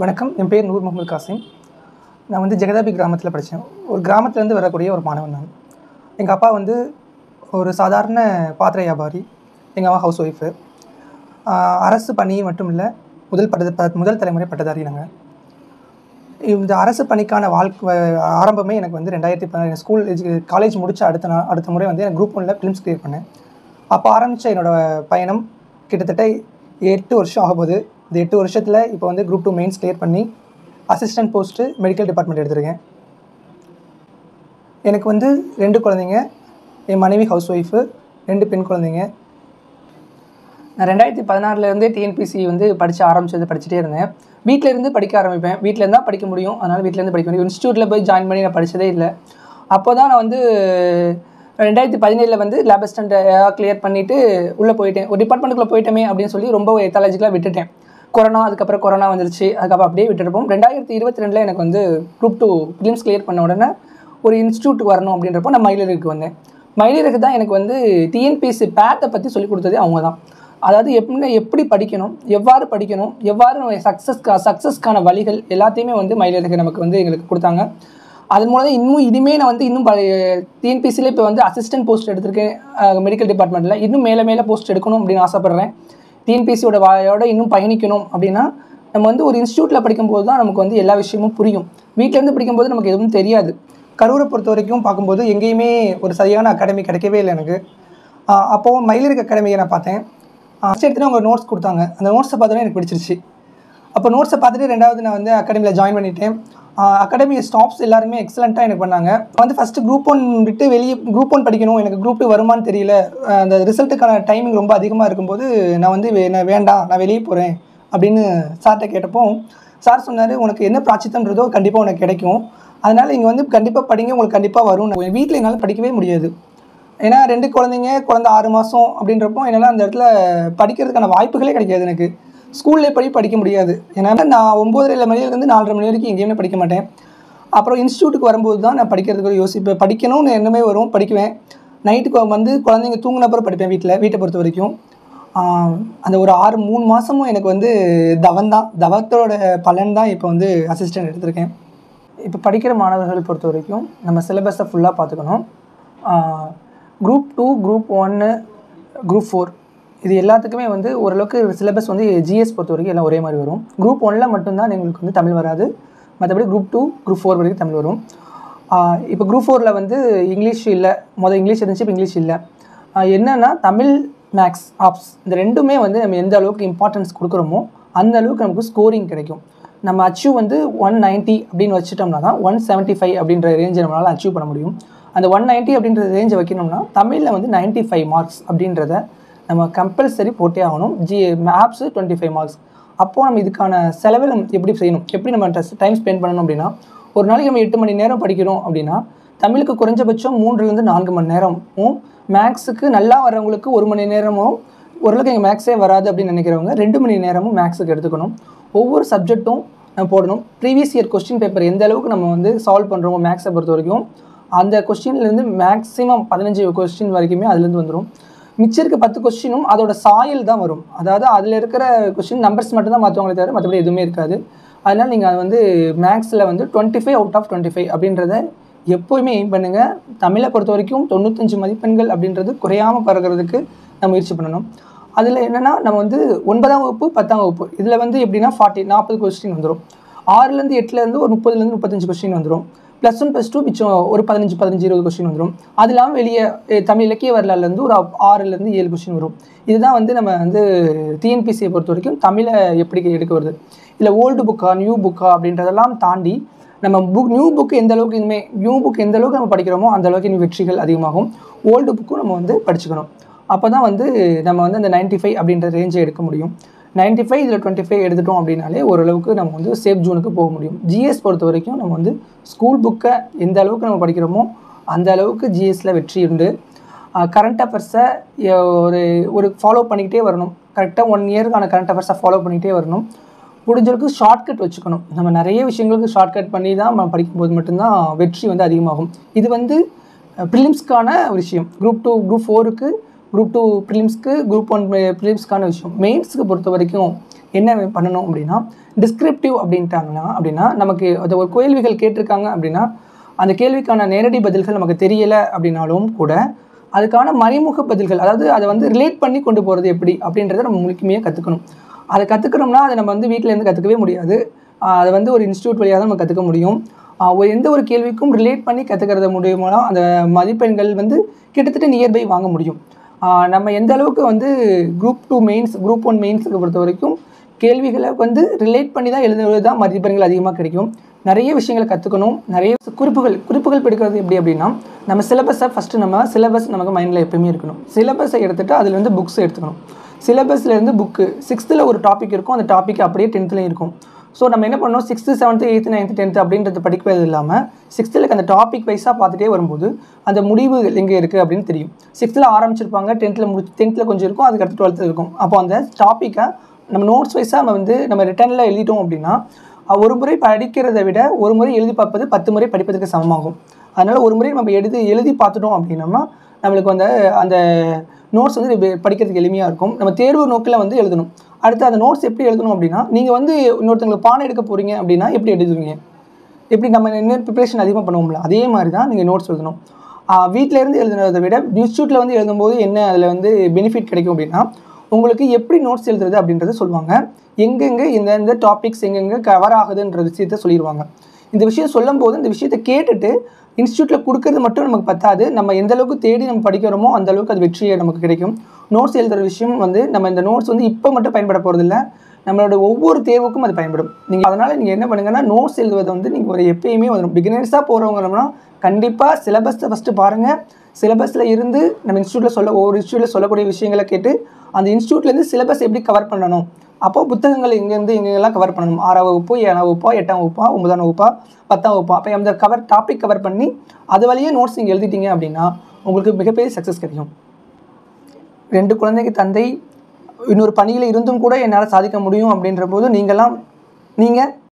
வணக்கம். என் பேர் நூர் முகமது காசிம். நான் வந்து ஜெகதாபி கிராமத்தில் படித்தேன். ஒரு கிராமத்துலேருந்து வரக்கூடிய ஒரு மாணவன் நான். எங்கள் அப்பா வந்து ஒரு சாதாரண பாத்திர வியாபாரி. எங்கள் அம்மா ஹவுஸ் ஒய்ஃபு. அரசு பணி மட்டும் இல்லை, முதல் தலைமுறை பட்டதாரி நாங்கள். இந்த அரசு பணிக்கான ஆரம்பமே எனக்கு வந்து 2016 காலேஜ் முடித்த அடுத்த முறை வந்து எனக்கு குரூப் 1ல் ஃபிலிம்ஸ் கிளியர் பண்ணேன். அப்போ ஆரம்பித்த என்னோடய பயணம் கிட்டத்தட்ட 8 வருஷம் ஆகப்போகுது. இந்த 8 வருஷத்தில் இப்போ வந்து குரூப் 2 மெயின்ஸ் கிளியர் பண்ணி அசிஸ்டன்ட் போஸ்ட்டு மெடிக்கல் டிபார்ட்மெண்ட் எடுத்திருக்கேன். எனக்கு வந்து 2 குழந்தைங்க. என் மனைவி ஹவுஸ் ஒய்ஃபு, 2 பெண் குழந்தைங்க. நான் 2016 டிஎன்பிசி வந்து படிச்சுட்டே இருந்தேன். வீட்டிலேருந்து படிக்க ஆரம்பிப்பேன். வீட்டிலேருந்து தான் படிக்க முடியும், அதனால் வீட்டிலேருந்து படிக்க முடியும். இன்ஸ்டியூட்டில் போய் ஜாயின் பண்ணி நான் படித்ததே இல்லை. அப்போ தான் நான் வந்து 2017 வந்து லேப் அசிஸ்டன்ட் கிளியர் பண்ணிவிட்டு உள்ளே போயிட்டேன். ஒரு டிபார்ட்மெண்ட்டுக்குள்ளே போயிட்டோமே அப்படின்னு சொல்லி ரொம்ப எத்தாலஜிக்கலாக விட்டுட்டேன். அதுக்கப்புறம் கொரோனா வந்துருச்சு. அதுக்கப்புறம் அப்படியே விட்டுருப்போம். 2022 எனக்கு வந்து குரூப் 2 ஃபிலிம்ஸ் கிளியர் பண்ண உடனே ஒரு இன்ஸ்டியூட்டுக்கு வரணும் அப்படின்றப்போ நான் மயிலிறகுக்கு வந்தேன். மயிலிறகு தான் எனக்கு வந்து டிஎன்பிசி பேட்டை பற்றி சொல்லிக் கொடுத்ததே அவங்க தான். அதாவது எப்படி படிக்கணும், எவ்வாறு படிக்கணும், எவ்வாறு சக்ஸஸ்க்கான வழிகள் எல்லாத்தையுமே வந்து மயிலிறகு நமக்கு வந்து எங்களுக்கு கொடுத்தாங்க. அது மூலம் தான் இனிமேல் நான் வந்து டிஎன்பிசியில் இப்போ வந்து அசிஸ்டன்ட் போஸ்ட் எடுத்திருக்கேன் மெடிக்கல் டிபார்ட்மெண்ட்டில். இன்னும் மேலே போஸ்ட் எடுக்கணும் அப்படின்னு ஆசைப்பட்றேன். டிஎன்பிசியோட வாயோட இன்னும் பயணிக்கணும் அப்படின்னா நம்ம வந்து ஒரு இன்ஸ்டியூட்டில் படிக்கும்போது தான் நமக்கு வந்து எல்லா விஷயமும் புரியும். வீட்டிலேருந்து படிக்கும்போது நமக்கு எதுவும் தெரியாது. கரூரை பொறுத்த வரைக்கும் பார்க்கும்போது எங்கேயுமே ஒரு சரியான அகாடமி கிடைக்கவே இல்லை எனக்கு. அப்போது மயிலிறகு அகாடமியை நான் பார்த்தேன். ஃபஸ்ட் எடுத்துகிட்டு அவங்க நோட்ஸ் கொடுத்தாங்க. அந்த நோட்ஸை பார்த்தோன்னே எனக்கு பிடிச்சிருச்சு. அப்போ நோட்ஸை பார்த்துட்டு 2வது நான் வந்து அகாடமியில் ஜாயின் பண்ணிட்டேன். அகாடமி ஸ்டாஃப்ஸ் எல்லாருமே எக்ஸலண்ட்டாக எனக்கு பண்ணாங்க. வந்து ஃபஸ்ட்டு குரூப் 1 விட்டு வெளியே குரூப் 1 படிக்கணும், எனக்கு குரூப் 2 வருமானு தெரியல. அந்த ரிசல்ட்டுக்கான டைமிங் ரொம்ப அதிகமாக இருக்கும்போது நான் வந்து வேண்டாம், நான் வெளியே போகிறேன் அப்படின்னு சார்கிட்ட கேட்டப்போ சார் சொன்னார், உனக்கு என்ன பிராச்சித்தம்ன்றதோ கண்டிப்பாக உனக்கு கிடைக்கும், அதனால் இங்கே வந்து கண்டிப்பாக படிங்க, உங்களுக்கு கண்டிப்பாக வரும். வீட்டில் என்னால் படிக்கவே முடியாது. ஏன்னா 2 குழந்தை 6 மாதம் அப்படின்றப்போ என்னால் அந்த இடத்துல படிக்கிறதுக்கான வாய்ப்புகளே கிடைக்காது. எனக்கு ஸ்கூல்லே படிக்க முடியாது. ஏன்னா நான் 9:30 மணிலேருந்து 4:30 மணி வரைக்கும் எங்கேயுமே படிக்க மாட்டேன். அப்புறம் இன்ஸ்டியூட்டுக்கு வரும்போது தான் நான் படிக்கிறதுக்கு யோசிப்பேன். படிக்கணும்னு என்னமே வரும், படிக்குவேன். நைட்டுக்கு வந்து குழந்தைங்க தூங்கினப்பறம் படிப்பேன். வீட்டை பொறுத்த வரைக்கும் அந்த ஒரு 3 மாதமும் எனக்கு வந்து தவத்தோட பலன் தான் இப்போ வந்து அசிஸ்டன்ட் எடுத்திருக்கேன். இப்போ படிக்கிற மாணவர்கள் பொறுத்த வரைக்கும் நம்ம சிலபஸை ஃபுல்லாக பார்த்துக்கணும். குரூப் 2, குரூப் 1, குரூப் 4 இது எல்லாத்துக்குமே வந்து ஓரளவுக்கு சிலபஸ் வந்து ஜிஎஸ் பொறுத்த வரைக்கும் எல்லாம் ஒரே மாதிரி வரும். குரூப் 1ல் மட்டும்தான் எங்களுக்கு வந்து தமிழ் வராது. மற்றபடி குரூப் 2, குரூப் 4 வரைக்கும் தமிழ் வரும். இப்போ குரூப் 4ல் வந்து இங்கிலீஷ் இல்லை. இங்கிலீஷ் இருந்துச்சு, இப்போ இங்கிலீஷ் இல்லை. என்னென்னா தமிழ், மேக்ஸ், ஆப்ஸ் இந்த ரெண்டுமே வந்து நம்ம எந்த அளவுக்கு இம்பார்ட்டன்ஸ் கொடுக்குறோமோ அந்த அளவுக்கு நமக்கு ஸ்கோரிங் கிடைக்கும். நம்ம அச்சீவ் வந்து 190 அப்படின்னு வச்சுட்டோம்னா தான் 175 அப்படின்ற ரேஞ்சை நம்மளால் அச்சீவ் பண்ண முடியும். அந்த 190 அப்படின்ற ரேஞ்சை வைக்கணும்னா தமிழில் வந்து 95 மார்க்ஸ் அப்படின்றத நம்ம கம்பல்சரி போட்டே ஆகணும். Maps 25 marks. அப்போது நம்ம இதுக்கான செலவில் எப்படி செய்யணும், எப்படி நம்ம டைம் ஸ்பெண்ட் பண்ணணும் அப்படின்னா, ஒரு நாளைக்கு நம்ம 8 மணி நேரம் படிக்கிறோம் அப்படின்னா தமிழுக்கு குறைஞ்சபட்சம் 3லேருந்து 4 மணி நேரமும், மேக்ஸுக்கு நல்லா வரவங்களுக்கு 1 மணி நேரமும், ஓரளவுக்கு எங்கள் மேக்ஸே வராது அப்படின்னு நினைக்கிறவங்க 2 மணி நேரமும் மேக்ஸுக்கு எடுத்துக்கணும். ஒவ்வொரு சப்ஜெக்ட்டும் நம்ம போடணும். ப்ரீவியஸ் இயர் கொஸ்டின் பேப்பர் எந்த அளவுக்கு நம்ம வந்து சால்வ் பண்ணுறோமோ மேக்ஸை பொறுத்த வரைக்கும் அந்த கொஸ்டின்லேருந்து மேக்ஸிமம் 15 கொஸ்டின் வரைக்குமே அதுலேருந்து வந்துடும். மிச்சம் இருக்க 10 கொஸ்டினும் அதோட சாயல் தான் வரும். அதாவது அதில் இருக்கிற கொஸ்டின் நம்பர்ஸ் மட்டும்தான் மாற்றுவாங்களே தவிர மற்றபடி எதுவுமே இருக்காது. அதனால் நீங்கள் அது வந்து மேக்ஸில் வந்து 25 out of 25 அப்படின்றத எப்போயுமே எய்ம் பண்ணுங்கள். தமிழை பொறுத்த வரைக்கும் 95 மதிப்பெண்கள் அப்படின்றது குறையாமல் பறக்கிறதுக்கு நம்ம முயற்சி பண்ணணும். அதில் என்னென்னா நம்ம வந்து 9ஆம் வகுப்பு 10ஆம் வகுப்பு இதில் வந்து எப்படின்னா 40 கொஸ்டின் வந்துடும். 6லேருந்து 8லேருந்து ஒரு 30லேருந்து 35 கொஸ்டின் வந்துடும். +1 +2 மிச்சம் ஒரு 15 20 கொஸ்டின் வந்துடும். அது இல்லாமல் வெளியே தமிழ் இலக்கிய வரலாறுலேருந்து ஒரு 6லேருந்து 7 கொஸ்டின் வரும். இதுதான் வந்து நம்ம வந்து டிஎன்பிசியை பொறுத்த வரைக்கும் தமிழை எப்படி எடுக்க வருது. இல்லை ஓல்டு புக்கா நியூ புக்கா அப்படின்றதெல்லாம் தாண்டி நம்ம நியூ புக்கு எந்த அளவுக்கு நம்ம படிக்கிறோமோ அந்த அளவுக்கு இன்னும் வெற்றிகள் அதிகமாகும். ஓல்டு புக்கும் நம்ம வந்து படிச்சுக்கணும். அப்போ தான் வந்து நம்ம வந்து அந்த 95 அப்படின்ற ரேஞ்சை எடுக்க முடியும். 95 இதில் 25 எடுத்துட்டோம் அப்படின்னாலே ஓரளவுக்கு நம்ம வந்து சேஃப் ஜோனுக்கு போக முடியும். ஜிஎஸ் பொறுத்த வரைக்கும் நம்ம வந்து ஸ்கூல் புக்கை எந்த அளவுக்கு நம்ம படிக்கிறோமோ அந்த அளவுக்கு ஜிஎஸ்சில் வெற்றி உண்டு. கரண்ட் அஃபேர்ஸை ஒரு ஃபாலோ பண்ணிக்கிட்டே வரணும். கரெக்டாக 1 இயருக்கான கரண்ட் அஃபேர்ஸை ஃபாலோ பண்ணிகிட்டே வரணும். முடிஞ்சளவுக்கு ஷார்ட்கட் வச்சுக்கணும். நம்ம நிறைய விஷயங்களுக்கு ஷார்ட்கட் பண்ணி தான் நம்ம படிக்கும்போது மட்டும்தான் வெற்றி வந்து அதிகமாகும். இது வந்து ப்ரிலிம்ஸ்க்கான விஷயம். குரூப் 2, குரூப் 4க்கு, குரூப் 2 ப்ரிலிம்ஸ்க்கு, குரூப் 1 ப்ரிலிம்ஸ்க்கான விஷயம். மெயின்ஸுக்கு பொறுத்த வரைக்கும் என்ன பண்ணணும் அப்படின்னா, டிஸ்கிரிப்டிவ் அப்படின்னா நமக்கு அது ஒரு கேள்விகள் கேட்டிருக்காங்க அப்படின்னா, அந்த கேள்விக்கான நேரடி பதில்கள் நமக்கு தெரியலை அப்படின்னாலும் கூட அதுக்கான மறைமுக பதில்கள், அதாவது அதை வந்து ரிலேட் பண்ணி கொண்டு போகிறது எப்படி அப்படின்றத நம்ம முழுமையாக கற்றுக்கணும். அதை கற்றுக்கணும்னா அதை நம்ம வந்து வீட்டிலேருந்து கற்றுக்கவே முடியாது. அதை வந்து ஒரு இன்ஸ்டியூட் வழியாக தான் நம்ம கற்றுக்க முடியும். எந்த ஒரு கேள்விக்கும் ரிலேட் பண்ணி கற்றுக்கிறது மூலியமாக அந்த மதிப்பெண்கள் வந்து கிட்டத்தட்ட நியர்பை வாங்க முடியும். நம்ம எந்த அளவுக்கு வந்து குரூப் 2 மெயின்ஸ், குரூப் 1 மெயின்ஸுக்கு பொறுத்த வரைக்கும் கேள்விகளை வந்து ரிலேட் பண்ணி தான் எழுதுவது தான் மதிப்பெண்கள் அதிகமாக கிடைக்கும். நிறைய விஷயங்களை கற்றுக்கணும். நிறைய குறிப்புகள் பிடிக்கிறது எப்படி அப்படின்னா, நம்ம சிலபஸை ஃபஸ்ட்டு சிலபஸ் நமக்கு மைண்டில் எப்பயுமே இருக்கணும். சிலபஸை எடுத்துகிட்டு அதில் வந்து புக்ஸ் எடுத்துக்கணும். சிலபஸ்லேருந்து புக்கு 6th ஒரு டாபிக் இருக்கும், அந்த டாபிக் அப்படியே 10th இருக்கும். ஸோ நம்ம என்ன பண்ணோம், 6th 7th 8th 9th 10th அப்படின்றது படிக்கிறது இல்லாமல் 6th அந்த டாபிக் வைஸாக பார்த்துட்டே வரும்போது அந்த முடிவு எங்கே இருக்குது அப்படின்னு தெரியும். 6th ஆரம்பிச்சிருப்பாங்க, 10th கொஞ்சம் இருக்கும், அதுக்கடுத்து 12th இருக்கும். அப்போ அந்த டாப்பிக்கை நம்ம நோட்ஸ் வைஸாக நம்ம ரிட்டனில் எழுதிட்டோம் அப்படின்னா, ஒரு முறை படிக்கிறத விட ஒரு முறை எழுதி பார்ப்பது 10 முறை படிப்பதற்கு சமமாகும். அதனால் ஒரு முறை நம்ம எழுதி பார்த்துட்டோம் அப்படின்னா நம்மளுக்கு வந்து அந்த நோட்ஸ் வந்து படிக்கிறதுக்கு எளிமையாக இருக்கும். நம்ம தேர்வு நோக்கில் வந்து எழுதணும். அடுத்து அந்த நோட்ஸ் எப்படி எழுதணும் அப்படின்னா, நீங்கள் வந்து இன்னொருத்தங்களுக்கு பாடம் எடுக்க போகிறீங்க அப்படின்னா எப்படி எழுதுவீங்க, எப்படி நம்ம இன்னும் ப்ரிப்ரேஷன் அதிகமாக பண்ணுவோம்ல, அதே மாதிரி தான் நீங்கள் நோட்ஸ் எழுதணும். வீட்டிலேருந்து எழுதுனதை விட இன்ஸ்டியூட்டில் வந்து எழுதும்போது என்ன அதில் வந்து பெனிஃபிட் கிடைக்கும் அப்படின்னா, உங்களுக்கு எப்படி நோட்ஸ் எழுதுறது அப்படின்றத சொல்லுவாங்க. எங்கெங்கே இந்த டாபிக்ஸ் எங்கெங்கே கவர் ஆகுதுன்ற விஷயத்த சொல்லிடுவாங்க. இந்த விஷயம் சொல்லும் போது இந்த விஷயத்தை கேட்டுட்டு இன்ஸ்டியூட்டில் கொடுக்கறது மட்டும் நமக்கு பத்தாது. நம்ம எந்த அளவுக்கு தேடி நம்ம படிக்கிறோமோ அந்த அளவுக்கு அது வெற்றியை நமக்கு கிடைக்கும். நோட்ஸ் எழுதுகிற விஷயம் வந்து நம்ம இந்த நோட்ஸ் வந்து இப்போ மட்டும் பயன்பட போகிறதில்ல, நம்மளோட ஒவ்வொரு தேர்வுக்கும் அது பயன்படும். அதனால் நீங்கள் என்ன பண்ணுங்கன்னா, நோட்ஸ் எழுதுவதை வந்து நீங்கள் எப்பயுமே வரும். பிகினர்ஸாக போகிறவங்கன்னா கண்டிப்பாக சிலபஸை ஃபஸ்ட்டு பாருங்கள். சிலபஸில் இருந்து நம்ம ஒவ்வொரு இன்ஸ்டியூட்டில் சொல்லக்கூடிய விஷயங்களை கேட்டு அந்த இன்ஸ்டியூட்லேருந்து சிலபஸ் எப்படி கவர் பண்ணணும், அப்போது புத்தகங்கள் எங்கெங்கெல்லாம் கவர் பண்ணணும், 6ஆம் வகுப்பு 7ஆம் வகுப்பா 8ஆம் வகுப்பா 9ஆம் வகுப்பா 10ஆம் வகுப்பா, அப்போ அந்த டாபிக் கவர் பண்ணி அது வழியே நோட்ஸ் நீங்கள் எழுதிட்டீங்க அப்படின்னா உங்களுக்கு மிகப்பெரிய சக்ஸஸ் கிடைக்கும். 2 குழந்தைக்கு தந்தை, இன்னொரு பணியில் இருந்தும் கூட என்னால் சாதிக்க முடியும் அப்படின்ற போது நீங்கள்